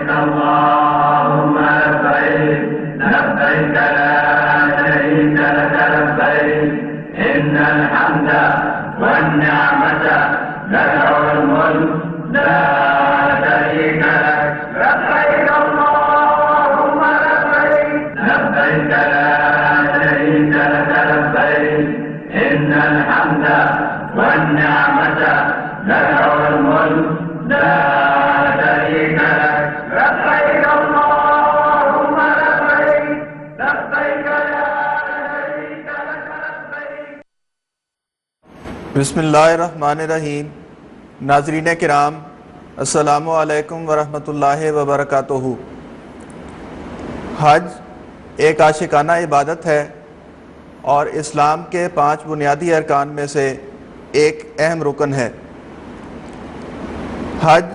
اللهم لبيك لبيك لا شريك لك لبيك إن الحمد والنعمة لك والملك لا شريك لك لبيك اللهم لبيك لبيك لا شريك لك لبيك إن الحمد والنعمة لك والملك لا شريك لك لبيك اللهم لبيك لبيك لا شريك لك لبيك. بسم اللہ الرحمن الرحیم. ناظرین کرام، السلام علیکم ورحمۃ اللہ وبرکاتہ. حج ایک عاشقانہ عبادت ہے اور اسلام کے 5 بنیادی ارکان میں سے ایک اہم رکن ہے. حج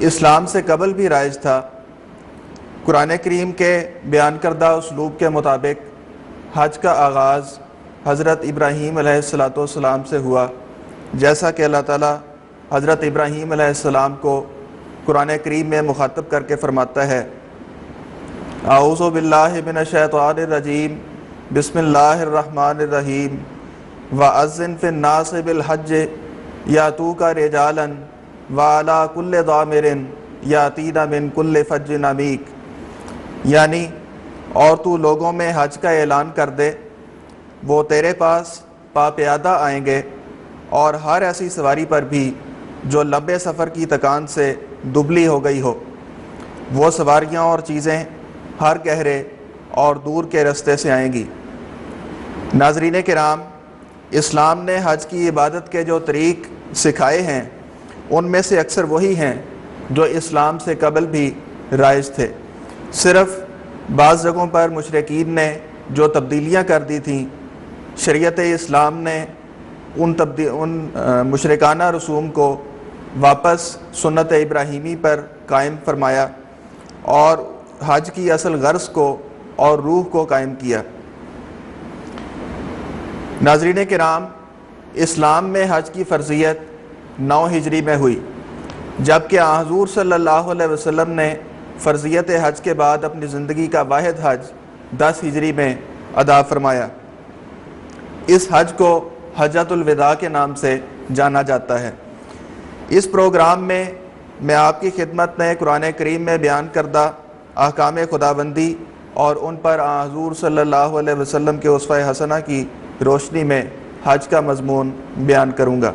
اسلام سے قبل بھی رائج تھا. قرآن کریم کے بیان کردہ اسلوب کے مطابق حج کا آغاز حضرت ابراہیم علیہ السلام سے ہوا، جیسا کہ اللہ تعالیٰ حضرت ابراہیم علیہ السلام کو قرآن کریم میں مخاطب کر کے فرماتا ہے: اعوذ باللہ من الشیطان الرجیم، بسم اللہ الرحمن الرحیم، وَأَذِّن فِي النَّاسِ بِالْحَجِّ يَأْتُوكَ رِجَالًا وَعَلَىٰ كُلِّ ضَامِرٍ يَأْتِينَ مِنْ كُلِّ فَجٍّ عَمِيقٍ. یعنی اور تو لوگوں میں حج کا اعلان کر دے، وہ تیرے پاس پیادہ آئیں گے، اور ہر ایسی سواری پر بھی جو لمبے سفر کی تکان سے دبلی ہو گئی ہو. وہ سواریاں اور چیزیں ہر گہرے اور دور کے رستے سے آئیں گی. ناظرین کرام، اسلام نے حج کی عبادت کے جو طریق سکھائے ہیں ان میں سے اکثر وہی ہیں جو اسلام سے قبل بھی رائج تھے. صرف بعض جگہوں پر مشرکین نے جو تبدیلیاں کر دی تھیں، شریعت اسلام نے ان مشرکانہ رسوم کو واپس سنت ابراہیمی پر قائم فرمایا اور حج کی اصل غرض کو اور روح کو قائم کیا. ناظرین کرام، اسلام میں حج کی فرضیت 9 ہجری میں ہوئی، جبکہ حضور صلی اللہ علیہ وسلم نے فرضیت حج کے بعد اپنی زندگی کا واحد حج 10 ہجری میں ادا فرمایا. اس حج کو حجۃ الوداع کے نام سے جانا جاتا ہے. اس پروگرام میں میں آپ کی خدمت میں قرآن کریم میں بیان کردہ احکام خداوندی اور ان پر حضور صلی اللہ علیہ وسلم کے اسوہ حسنہ کی روشنی میں حج کا مضمون بیان کروں گا.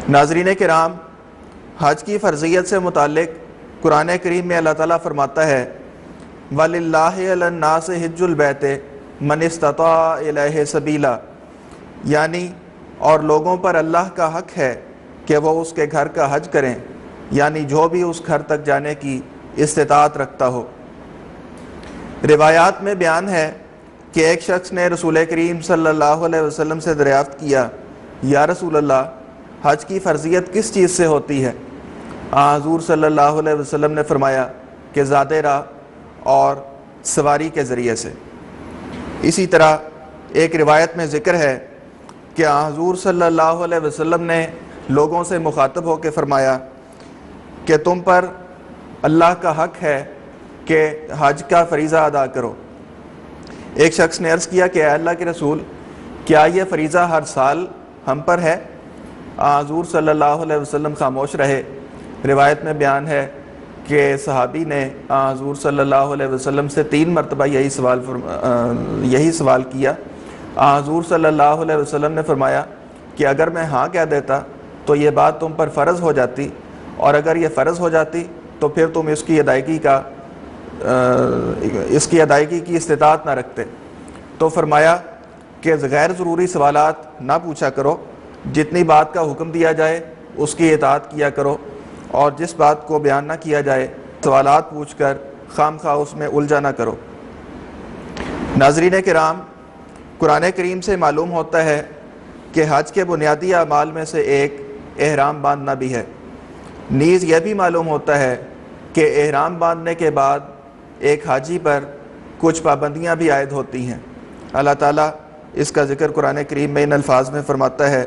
ناظرین کرام، حج کی فرضیت سے متعلق قرآن کریم میں اللہ تعالیٰ فرماتا ہے: وَلِلَّهِ عَلَى النَّاسِ حِجُّ الْبَيْتِ مَنِ اسْتَطَاعَ إِلَيْهِ سَبِيلًا. یعنی اور لوگوں پر اللہ کا حق ہے کہ وہ اس کے گھر کا حج کریں، یعنی جو بھی اس گھر تک جانے کی استطاعت رکھتا ہو. روایات میں بیان ہے کہ ایک شخص نے رسول کریم صلی اللہ علیہ وسلم سے دریافت کیا: یا رسول اللہ، حج کی فرضیت کس چیز سے ہوتی ہے؟ حضور صلی اللہ علیہ وسلم نے فرمایا کہ زادِ راہ اور سواری کے ذریعے سے. اسی طرح ایک روایت میں ذکر ہے کہ حضور صلی اللہ علیہ وسلم نے لوگوں سے مخاطب ہو کے فرمایا کہ تم پر اللہ کا حق ہے کہ حج کا فریضہ ادا کرو. ایک شخص نے عرض کیا کہ اے اللہ کے رسول، کیا یہ فریضہ ہر سال ہم پر ہے؟ حضور صلی اللہ علیہ وسلم خاموش رہے. روایت میں بیان ہے کہ صحابی نے حضور صلی اللہ علیہ وسلم سے 3 مرتبہ یہی سوال کیا. حضور صلی اللہ علیہ وسلم نے فرمایا کہ اگر میں ہاں کہہ دیتا تو یہ بات تم پر فرض ہو جاتی، اور اگر یہ فرض ہو جاتی تو پھر تم اس کی ادائیگی کی استطاعت نہ رکھتے. تو فرمایا کہ غیر ضروری سوالات نہ پوچھا کرو، جتنی بات کا حکم دیا جائے اس کی اطاعت کیا کرو، اور جس بات کو بیان نہ کیا جائے سوالات پوچھ کر خام خواہ اس میں الجھا نہ کرو. ناظرین کرام، قرآن کریم سے معلوم ہوتا ہے کہ حج کے بنیادی اعمال میں سے ایک احرام باندھنا بھی ہے. نیز یہ بھی معلوم ہوتا ہے کہ احرام باندھنے کے بعد ایک حاجی پر کچھ پابندیاں بھی عائد ہوتی ہیں. اللہ تعالیٰ اس کا ذکر قرآن کریم میں ان الفاظ میں فرماتا ہے: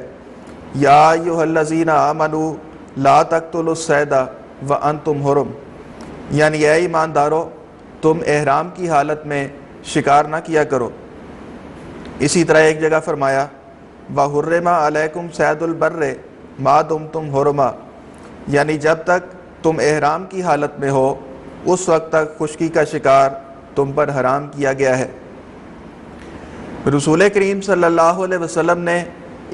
یا ایھا الذین آمنوا لا تقتلوا الصید وَأَنْتُمْ حُرُمٌ، یعنی اے ایماندارو تم احرام کی حالت میں شکار نہ کیا کرو۔ اسی طرح ایک جگہ فرمایا وَحُرِّمَ عَلَيْكُمْ صَيْدُ الْبَرِّ مَا دُمْتُمْ حُرُمًا، یعنی جب تک تم احرام کی حالت میں ہو اس وقت تک خشکی کا شکار تم پر حرام کیا گیا ہے۔ رسول کریم صلی اللہ علیہ وسلم نے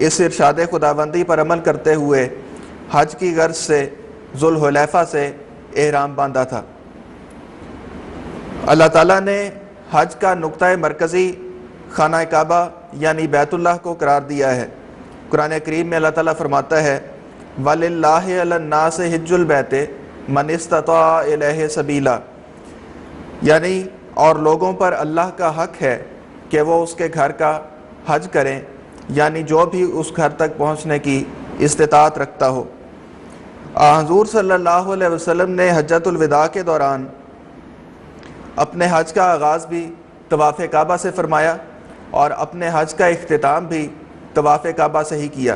اس ارشاد خداوندی پر عمل کرتے ہوئے حج کی غرض سے ذوالحلیفہ سے احرام باندھا تھا۔ اللہ تعالیٰ نے حج کا نقطہ مرکزی خانہ کعبہ یعنی بیت اللہ کو قرار دیا ہے۔ قرآن کریم میں اللہ تعالیٰ فرماتا ہے وَلِلَّهِ عَلَى النَّاسِ حِجُّ الْبَيْتِ مَنِ اسْتَطَاعَ إِلَيْهِ سَبِيلًا، یعنی اور لوگوں پر اللہ کا حق ہے کہ وہ اس کے گھر کا حج کریں، یعنی جو بھی اس گھر تک پہنچنے کی استطاعت رکھتا ہو۔ حضور صلی اللہ علیہ وسلم نے حجۃ الوداع کے دوران اپنے حج کا آغاز بھی طواف کعبہ سے فرمایا اور اپنے حج کا اختتام بھی طواف کعبہ سے ہی کیا۔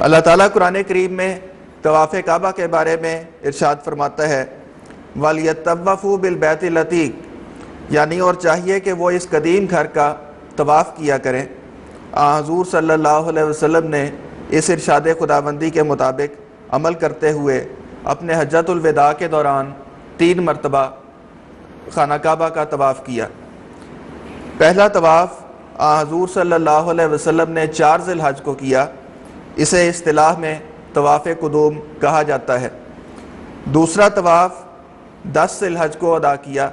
اللہ تعالیٰ قرآن کریم میں طواف کعبہ کے بارے میں ارشاد فرماتا ہے وَلْيَطَّوَّفُوا بِالْبَيْتِ الْعَتِيقِ، یعنی اور چاہیے کہ وہ اس قدیم گھر کا طواف کیا کریں۔ حضور صلی اللہ علیہ وسلم نے اس ارشاد خداوندی کے مطابق عمل کرتے ہوئے اپنے حجۃ الوداع کے دوران 3 مرتبہ خانہ کعبہ کا طواف کیا۔ پہلا طواف حضور صلی اللہ علیہ وسلم نے 4 ذی الحج کو کیا، اسے اصطلاح میں طواف قدوم کہا جاتا ہے۔ دوسرا طواف 10 ذی الحج کو ادا کیا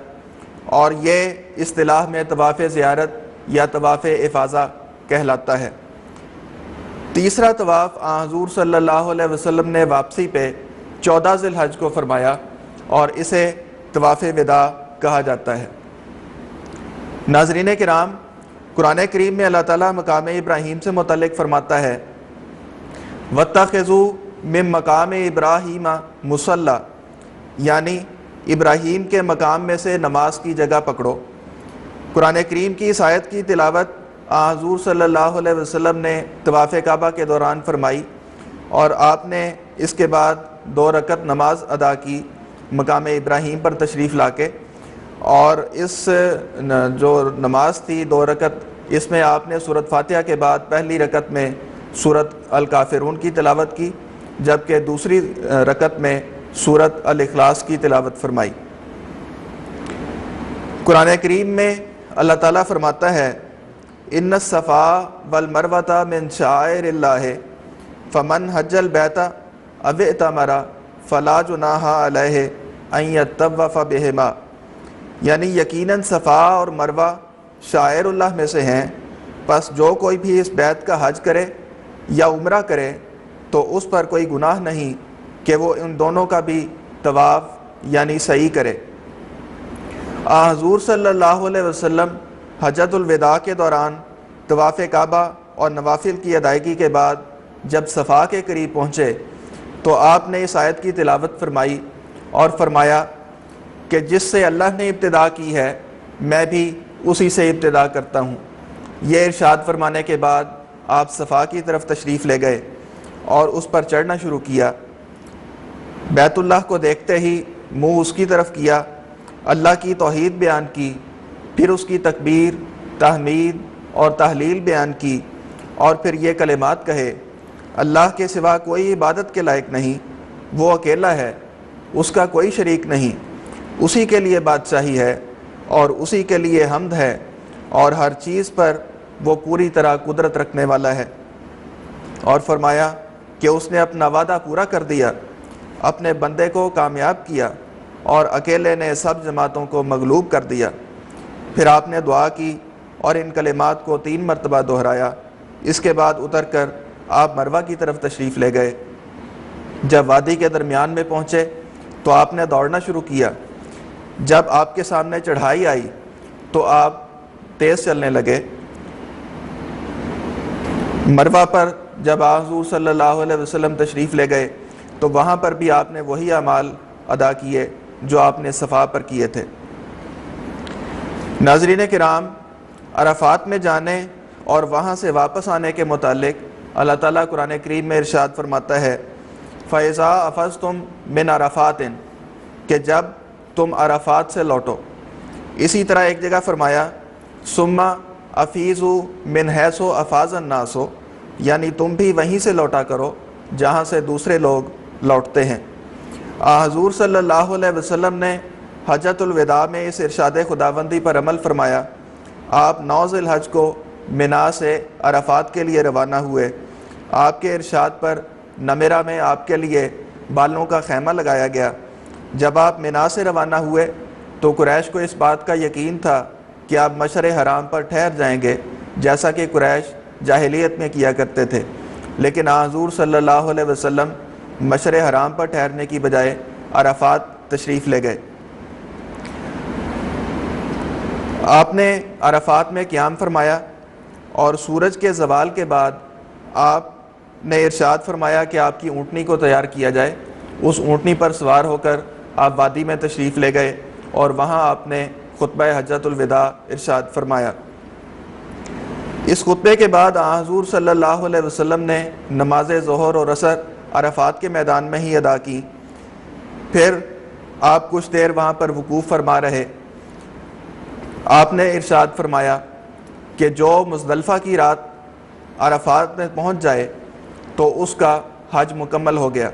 اور یہ اصطلاح میں طواف زیارت یا طواف افاضہ کہلاتا ہے۔ تیسرا طواف حضور صلی اللہ علیہ وسلم نے واپسی پہ 14 ذی الحج کو فرمایا اور اسے طواف وداع کہا جاتا ہے۔ ناظرین کرام، قرآن کریم میں اللہ تعالیٰ مقام ابراہیم سے متعلق فرماتا ہے وَاتَّخِذُوا مِن مَقَامِ إِبْرَاهِيمَ مُصَلًّى، یعنی ابراہیم کے مقام میں سے نماز کی جگہ پکڑو۔ قرآن کریم کی اس آیت کی تلاوت حضور صلی اللہ علیہ وسلم نے طواف کعبہ کے دوران فرمائی اور آپ نے اس کے بعد 2 رکعت نماز ادا کی مقام ابراہیم پر تشریف لا کے، اور اس جو نماز تھی 2 رکعت، اس میں آپ نے سورۃ فاتحہ کے بعد پہلی رکعت میں سورۃ الکافرون کی تلاوت کی، جبکہ دوسری رکعت میں سورۃ الاخلاص کی تلاوت فرمائی۔ قرآن کریم میں اللہ تعالیٰ فرماتا ہے ان الصفا والمروۃ من شعائر اللہ فمن حج البیت او اعتمر فلا جناح علیہ ان یطوف بہما، یعنی یقیناً صفا اور مروہ شعائر اللہ میں سے ہیں، پس جو کوئی بھی اس بیت کا حج کرے یا عمرہ کرے تو اس پر کوئی گناہ نہیں کہ وہ ان دونوں کا بھی طواف یعنی سعی کرے۔ حضور صلی اللہ علیہ وسلم حجۃ الوداع کے دوران طواف کعبہ اور نوافل کی ادائیگی کے بعد جب صفا کے قریب پہنچے تو آپ نے اس آیت کی تلاوت فرمائی اور فرمایا کہ جس سے اللہ نے ابتدا کی ہے میں بھی اسی سے ابتدا کرتا ہوں۔ یہ ارشاد فرمانے کے بعد آپ صفا کی طرف تشریف لے گئے اور اس پر چڑھنا شروع کیا۔ بیت اللہ کو دیکھتے ہی منہ اس کی طرف کیا، اللہ کی توحید بیان کی، پھر اس کی تکبیر، تحمید اور تحلیل بیان کی، اور پھر یہ کلمات کہے اللہ کے سوا کوئی عبادت کے لائق نہیں، وہ اکیلا ہے، اس کا کوئی شریک نہیں، اسی کے لیے بادشاہی ہے اور اسی کے لیے حمد ہے، اور ہر چیز پر وہ پوری طرح قدرت رکھنے والا ہے۔ اور فرمایا کہ اس نے اپنا وعدہ پورا کر دیا، اپنے بندے کو کامیاب کیا اور اکیلے نے سب جماعتوں کو مغلوب کر دیا۔ پھر آپ نے دعا کی اور ان کلمات کو 3 مرتبہ دہرایا۔ اس کے بعد اتر کر آپ مروہ کی طرف تشریف لے گئے۔ جب وادی کے درمیان میں پہنچے تو آپ نے دوڑنا شروع کیا۔ جب آپ کے سامنے چڑھائی آئی تو آپ تیز چلنے لگے۔ مروہ پر جب حضور صلی اللہ علیہ وسلم تشریف لے گئے تو وہاں پر بھی آپ نے وہی اعمال ادا کیے جو آپ نے صفا پر کیے تھے۔ ناظرین کرام، عرفات میں جانے اور وہاں سے واپس آنے کے متعلق اللہ تعالیٰ قرآن کریم میں ارشاد فرماتا ہے فَإِذَا أَفَضْتُم مِّنْ عَرَفَاتٍ کہ جب تم عرفات سے لوٹو. اسی طرح ایک جگہ فرمایا ثُمَّ أَفِيضُوا مِنْ حَيْثُ أَفَاضَ النَّاسُ یعنی تم بھی وہیں سے لوٹا کرو جہاں سے دوسرے لوگ لوٹتے ہیں. حضور صلی اللہ علیہ وسلم نے حجۃ الوداع میں اس ارشاد خداوندی پر عمل فرمایا. آپ 9 ذی الحج کو منا سے عرفات کے لیے روانہ ہوئے. آپ کے ارشاد پر نمرہ میں آپ کے لیے بالوں کا خیمہ لگایا گیا. جب آپ منا سے روانہ ہوئے تو قریش کو اس بات کا یقین تھا کہ آپ مشعر حرام پر ٹھہر جائیں گے جیسا کہ قریش جاہلیت میں کیا کرتے تھے. لیکن حضور صلی اللہ علیہ وسلم مشعر حرام پر ٹھہرنے کی بجائے عرفات تشریف لے گئے. آپ نے عرفات میں قیام فرمایا اور سورج کے زوال کے بعد آپ نے ارشاد فرمایا کہ آپ کی اونٹنی کو تیار کیا جائے. اس اونٹنی پر سوار ہو کر آپ وادی میں تشریف لے گئے اور وہاں آپ نے خطبہ حجۃ الوداع ارشاد فرمایا. اس خطبے کے بعد حضور صلی اللہ علیہ وسلم نے نماز ظہر اور عصر عرفات کے میدان میں ہی ادا کی. پھر آپ کچھ دیر وہاں پر وقوف فرما رہے. آپ نے ارشاد فرمایا کہ جو مزدلفہ کی رات عرفات میں پہنچ جائے تو اس کا حج مکمل ہو گیا.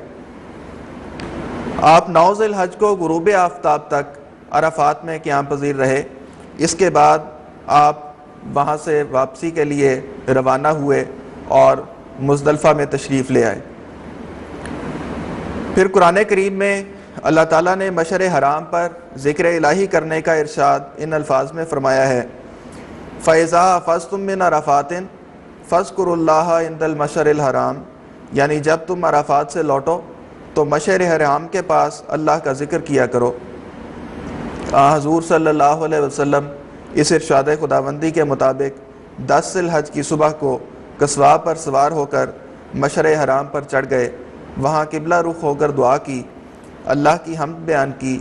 آپ 9 ذی الحج کو غروب آفتاب تک عرفات میں قیام پذیر رہے. اس کے بعد آپ وہاں سے واپسی کے لیے روانہ ہوئے اور مزدلفہ میں تشریف لے آئے. پھر قرآن کریم میں اللہ تعالیٰ نے مشعر حرام پر ذکر الہی کرنے کا ارشاد ان الفاظ میں فرمایا ہے فَإِذَا أَفَضْتُم مِّنْ عَرَفَاتٍ فَاذْكُرُوا اللَّهَ عِندَ الْمَشْعَرِ الْحَرَامِ یعنی جب تم عرفات سے لوٹو تو مشعر حرام کے پاس اللہ کا ذکر کیا کرو. حضور صلی اللہ علیہ وسلم اس ارشاد خداوندی کے مطابق 10 ذی الحج کی صبح کو قصواء پر سوار ہو کر مشعر حرام پر چڑھ گئے. وہاں قبلہ رخ ہو کر دعا کی, اللہ کی حمد بیان کی,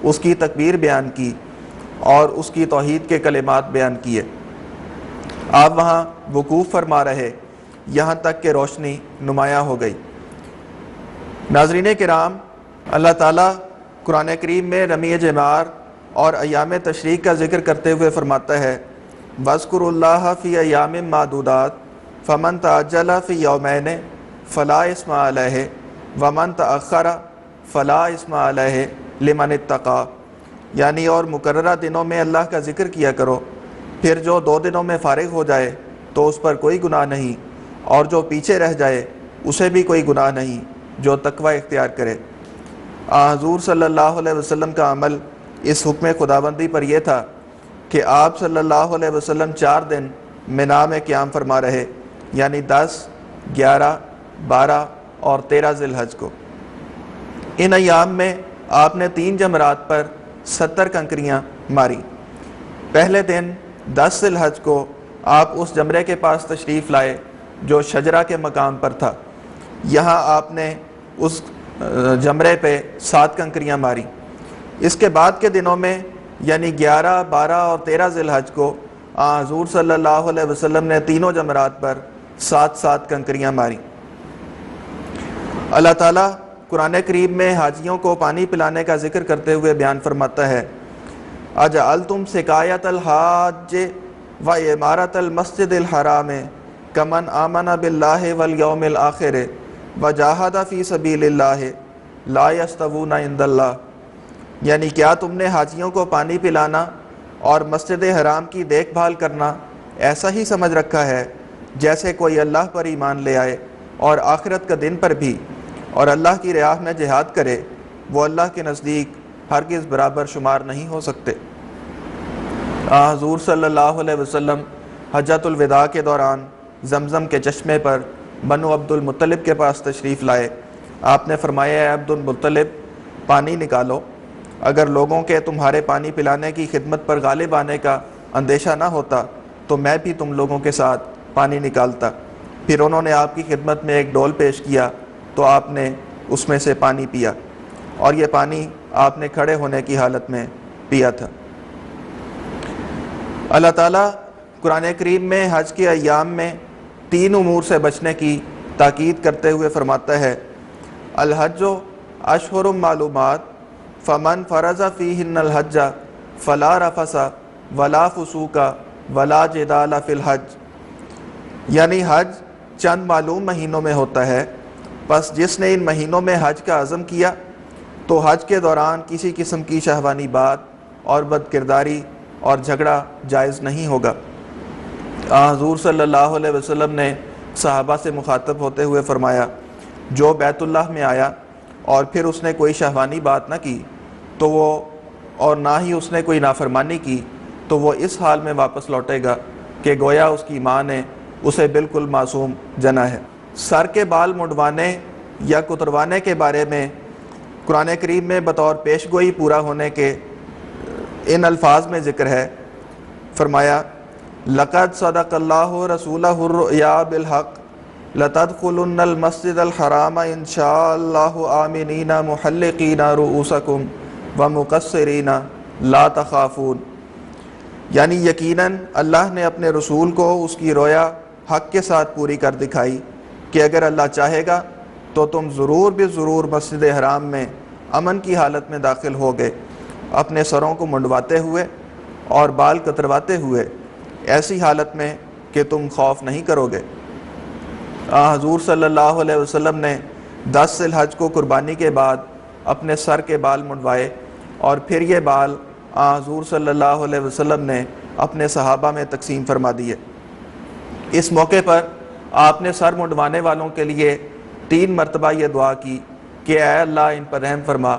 اس کی تکبیر بیان کی اور اس کی توحید کے کلمات بیان کیے. آپ وہاں وقوف فرما رہے یہاں تک کہ روشنی نمایاں ہو گئی. ناظرین کرام, اللہ تعالیٰ قرآن کریم میں رمی جمار اور ایام تشریق کا ذکر کرتے ہوئے فرماتا ہے وَاذْكُرُوا اللَّهَ فِي أَيَّامٍ مَّعْدُودَاتٍ فَمَن تَعَجَّلَ فِي يَوْمَيْنِ فَلَا إِثْمَ عَلَيْهِ وَمَن تَأَخَّرَ فَلَا إِثْمَ عَلَيْهِ لِمَنِ اتَّقَىٰ یعنی اور مقررہ دنوں میں اللہ کا ذکر کیا کرو, پھر جو 2 دنوں میں فارغ ہو جائے تو اس پر کوئی گناہ نہیں, اور جو پیچھے رہ جائے اسے بھی کوئی گناہ نہیں جو تقوی اختیار کرے. حضور صلی اللہ علیہ وسلم کا عمل اس حکم خداوندی پر یہ تھا کہ آپ صلی اللہ علیہ وسلم 4 دن منا میں قیام فرما رہے, یعنی 10, 11, 12 اور 13 ذی الحج کو. ان ایام میں آپ نے 3 جمرات پر 70 کنکریاں ماری. پہلے دن 10 ذی الحج کو آپ اس جمرے کے پاس تشریف لائے جو شجرہ کے مقام پر تھا. یہاں آپ نے اس جمرے پہ 7 کنکریاں ماری. اس کے بعد کے دنوں میں یعنی 11, 12 اور 13 ذی الحج کو حضور صلی اللہ علیہ وسلم نے تینوں جمرات پر 7 کنکریاں ماری. اللہ تعالیٰ قرآن کریم میں حاجیوں کو پانی پلانے کا ذکر کرتے ہوئے بیان فرماتا ہے اجعلتم سقایۃ الحاج و عمارۃ المسجد الحرام کمن آمن باللہ والیوم الآخر وجاہد فی سبیل اللہ لا یستوون عند اللہ یعنی کیا تم نے حاجیوں کو پانی پلانا اور مسجد حرام کی دیکھ بھال کرنا ایسا ہی سمجھ رکھا ہے جیسے کوئی اللہ پر ایمان لے آئے اور آخرت کا دن پر بھی اور اللہ کی راہ میں جہاد کرے, وہ اللہ کے نزدیک ہرگز برابر شمار نہیں ہو سکتے. حضور صلی اللہ علیہ وسلم حجۃ الوداع کے دوران زمزم کے چشمے پر بنو عبد المطلب کے پاس تشریف لائے. آپ نے فرمایا اے عبد المطلب پانی نکالو, اگر لوگوں کے تمہارے پانی پلانے کی خدمت پر غالب آنے کا اندیشہ نہ ہوتا تو میں بھی تم لوگوں کے ساتھ پانی نکالتا. پھر انہوں نے آپ کی خدمت میں ایک ڈول پیش کیا تو آپ نے اس میں سے پانی پیا, اور یہ پانی آپ نے کھڑے ہونے کی حالت میں پیا تھا. اللہ تعالیٰ قرآن کریم میں حج کے ایام میں 3 امور سے بچنے کی تاکید کرتے ہوئے فرماتا ہے الحج اشہر معلومات فمن فرض فیہن الحج فلا رفث ولا فسوق ولا جدال فی الحج، یعنی حج چند معلوم مہینوں میں ہوتا ہے، پس جس نے ان مہینوں میں حج کا عزم کیا تو حج کے دوران کسی قسم کی شہوانی بات اور بد کرداری اور جھگڑا جائز نہیں ہوگا۔ حضور صلی اللہ علیہ وسلم نے صحابہ سے مخاطب ہوتے ہوئے فرمایا، جو بیت اللہ میں آیا اور پھر اس نے کوئی شہوانی بات نہ کی تو وہ اور نہ ہی اس نے کوئی نافرمانی کی تو وہ اس حال میں واپس لوٹے گا کہ گویا اس کی ماں نے اسے بالکل معصوم جنا ہے۔ سر کے بال منڈوانے یا کتروانے کے بارے میں قرآن کریم میں بطور پیش گوئی پورا ہونے کے ان الفاظ میں ذکر ہے، فرمایا لقد صدق اللہ رسولہ الرؤیا بالحق لتدخلن المسجد الحرام ان شاء اللہ آمنین محلقین رؤوسکم ومقصرین لا تخافون، یعنی یقیناً اللہ نے اپنے رسول کو اس کی رویا حق کے ساتھ پوری کر دکھائی کہ اگر اللہ چاہے گا تو تم ضرور بھی ضرور مسجد حرام میں امن کی حالت میں داخل ہوگے، اپنے سروں کو منڈواتے ہوئے اور بال کترواتے ہوئے، ایسی حالت میں کہ تم خوف نہیں کرو گے۔ حضور صلی اللہ علیہ وسلم نے 10 ذی الحج کو قربانی کے بعد اپنے سر کے بال منڈوائے اور پھر یہ بال حضور صلی اللہ علیہ وسلم نے اپنے صحابہ میں تقسیم فرما دیے۔ اس موقع پر آپ نے سر منڈوانے والوں کے لیے 3 مرتبہ یہ دعا کی کہ اے اللہ ان پر رحم فرما،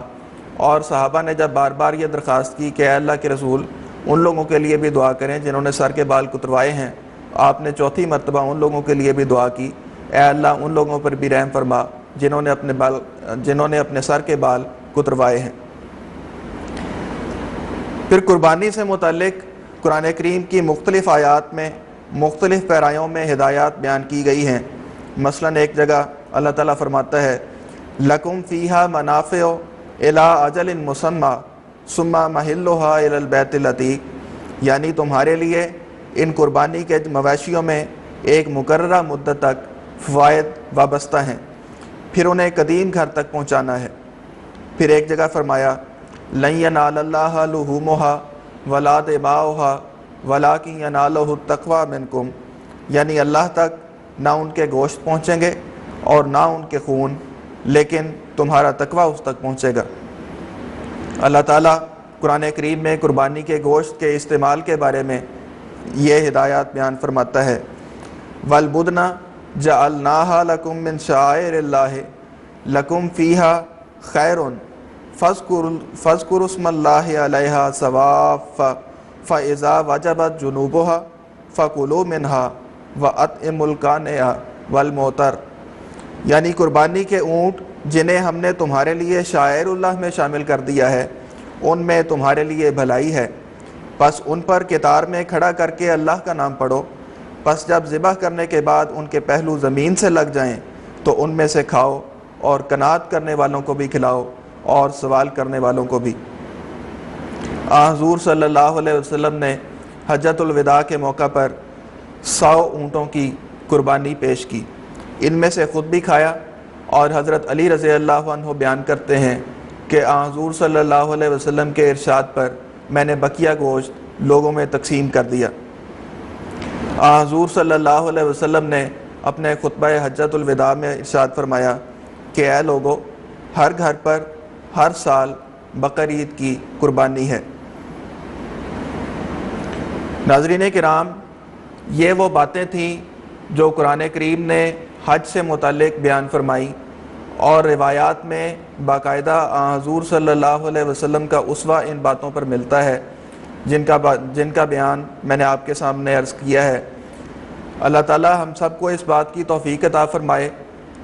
اور صحابہ نے جب بار بار یہ درخواست کی کہ اے اللہ کے رسول ان لوگوں کے لیے بھی دعا کریں جنہوں نے سر کے بال کتروائے ہیں، آپ نے 4تھی مرتبہ ان لوگوں کے لیے بھی دعا کی اے اللہ ان لوگوں پر بھی رحم فرما جنہوں نے اپنے سر کے بال کتروائے ہیں۔ پھر قربانی سے متعلق قرآن کریم کی مختلف آیات میں مختلف پیرایوں میں ہدایات بیان کی گئی ہیں۔ مثلا ایک جگہ اللہ تعالیٰ فرماتا ہے لَكُمْ فِيهَا مَنَافِعُ إِلَىٰ أَجَلٍ مُّسَمًّى ثُمَّ مَحِلُّهَا إِلَى الْبَيْتِ الْعَتِيقِ، یعنی تمہارے لیے ان قربانی کے مویشیوں میں ایک مقررہ مدت تک فوائد وابستہ ہیں، پھر انہیں قدیم گھر تک پہنچانا ہے۔ پھر ایک جگہ فرمایا لَن يَنَالَ اللَّهَ لُحُومُهَا وَلَا دِمَاؤُهَا وَلَٰكِن يَنَالُهُ التَّقْوَىٰ مِنكُمْ، یعنی اللہ تک نہ ان کے گوشت پہنچیں گے اور نہ ان کے خون، لیکن تمہارا تقویٰ اس تک پہنچے گا۔ اللہ تعالیٰ قرآن کریم میں قربانی کے گوشت کے استعمال کے بارے میں یہ ہدایات بیان فرماتا ہے وَالْبُدْنَ جَعَلْنَاهَا لَكُم مِّن شَعَائِرِ اللَّهِ لَكُمْ فِيهَا خَيْرٌ فَاذْكُرُوا اسْمَ اللَّهِ عَلَيْهَا صَوَافَّ فَإِذَا وَجَبَتْ جُنُوبُهَا فَكُلُوا مِنْهَا وَأَطْعِمُوا الْقَانِعَ وَالْمُعْتَرَّ، یعنی قربانی کے اونٹ جنہیں ہم نے تمہارے لیے شعائر اللہ میں شامل کر دیا ہے ان میں تمہارے لیے بھلائی ہے، پس ان پر قطار میں کھڑا کر کے اللہ کا نام پڑھو، پس جب ذبح کرنے کے بعد ان کے پہلو زمین سے لگ جائیں تو ان میں سے کھاؤ اور قناعت کرنے والوں کو بھی کھلاؤ اور سوال کرنے والوں کو بھی۔ حضور صلی اللہ علیہ وسلم نے حجۃ الوداع کے موقع پر 100 اونٹوں کی قربانی پیش کی، ان میں سے خود بھی کھایا، اور حضرت علی رضی اللہ عنہ بیان کرتے ہیں کہ حضور صلی اللہ علیہ وسلم کے ارشاد پر میں نے بقیہ گوشت لوگوں میں تقسیم کر دیا۔ حضور صلی اللہ علیہ وسلم نے اپنے خطبہ حجۃ الوداع میں ارشاد فرمایا کہ اے لوگو، ہر گھر پر ہر سال بقر عید کی قربانی ہے۔ ناظرین کرام، یہ وہ باتیں تھیں جو قرآن کریم نے حج سے متعلق بیان فرمائی، اور روایات میں باقاعدہ حضور صلی اللہ علیہ وسلم کا اسوہ ان باتوں پر ملتا ہے جن کا بیان میں نے آپ کے سامنے عرض کیا ہے۔ اللہ تعالی ہم سب کو اس بات کی توفیق عطا فرمائے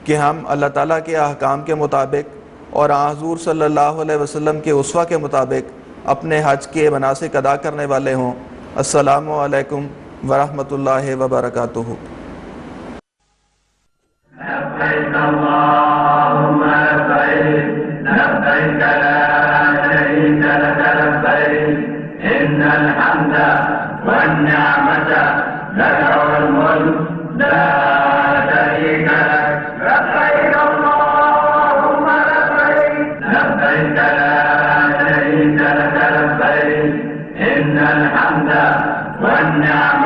کہ ہم اللہ تعالیٰ کے احکام کے مطابق اور حضور صلی اللہ علیہ وسلم کے اسوہ کے مطابق اپنے حج کے مناسک ادا کرنے والے ہوں۔ السلام علیکم ورحمۃ اللہ وبرکاتہ۔ لبيك اللهم لبيك لبيك لا شريك لك لبيك إن الحمد والنعمة لك والملك لا شريك لك لبيك اللهم لبيك لا شريك لك لبيك إن الحمد والنعمة